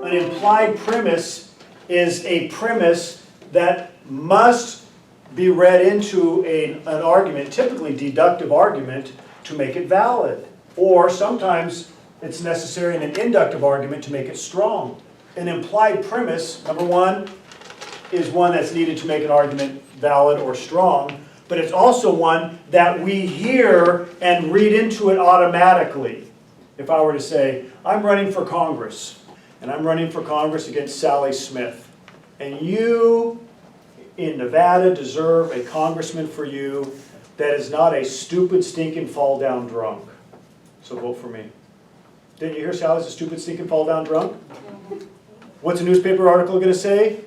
An implied premise is a premise that must be read into an argument, typically deductive argument, to make it valid. Or sometimes it's necessary in an inductive argument to make it strong. An implied premise, number one, is one that's needed to make an argument valid or strong, but it's also one that we hear and read into it automatically. If I were to say, I'm running for Congress, and I'm running for Congress against Sally Smith, and you in Nevada deserve a congressman for you that is not a stupid, stinking, fall-down drunk. So vote for me. Didn't you hear Sally's a stupid, stinking, fall-down drunk? What's a newspaper article going to say?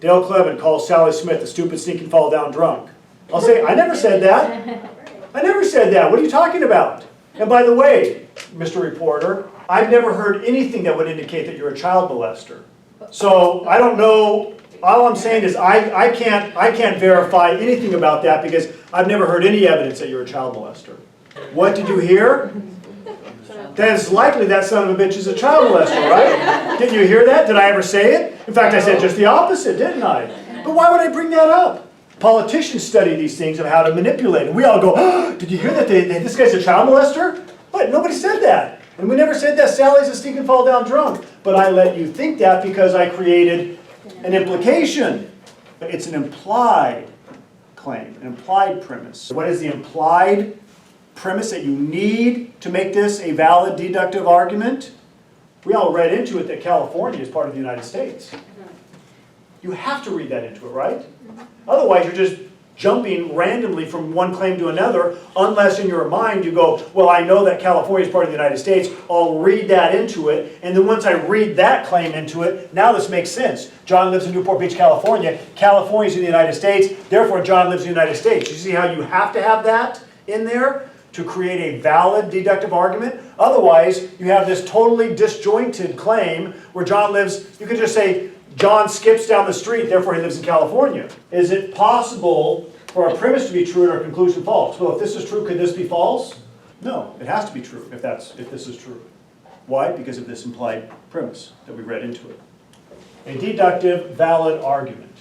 Dale Clevin calls Sally Smith a stupid, stinking, fall-down drunk. I'll say, I never said that. I never said that. What are you talking about? And by the way, Mr. Reporter, I've never heard anything that would indicate that you're a child molester. So I don't know. All I'm saying is I can't verify anything about that because I've never heard any evidence that you're a child molester. What did you hear? Then it's likely that son of a bitch is a child molester, right? Didn't you hear that? Did I ever say it? In fact, I said just the opposite, didn't I? But why would I bring that up? Politicians study these things of how to manipulate. And we all go, oh, did you hear that this guy's a child molester? But nobody said that. And we never said that Sally's a stinking fall-down drunk. But I let you think that because I created an implication. It's an implied claim, an implied premise. What is the implied premise that you need to make this a valid deductive argument? We all read into it that California is part of the United States. You have to read that into it, right? Otherwise, you're just jumping randomly from one claim to another, unless in your mind you go, well, I know that California is part of the United States, I'll read that into it, and then once I read that claim into it, now this makes sense. John lives in Newport Beach, California. California's in the United States, therefore John lives in the United States. You see how you have to have that in there to create a valid deductive argument? Otherwise, you have this totally disjointed claim where John lives, you could just say, John skips down the street, therefore he lives in California. Is it possible for a premise to be true and our conclusion false? Well, if this is true, could this be false? No, it has to be true if this is true. Why? Because of this implied premise that we read into it. A deductive valid argument.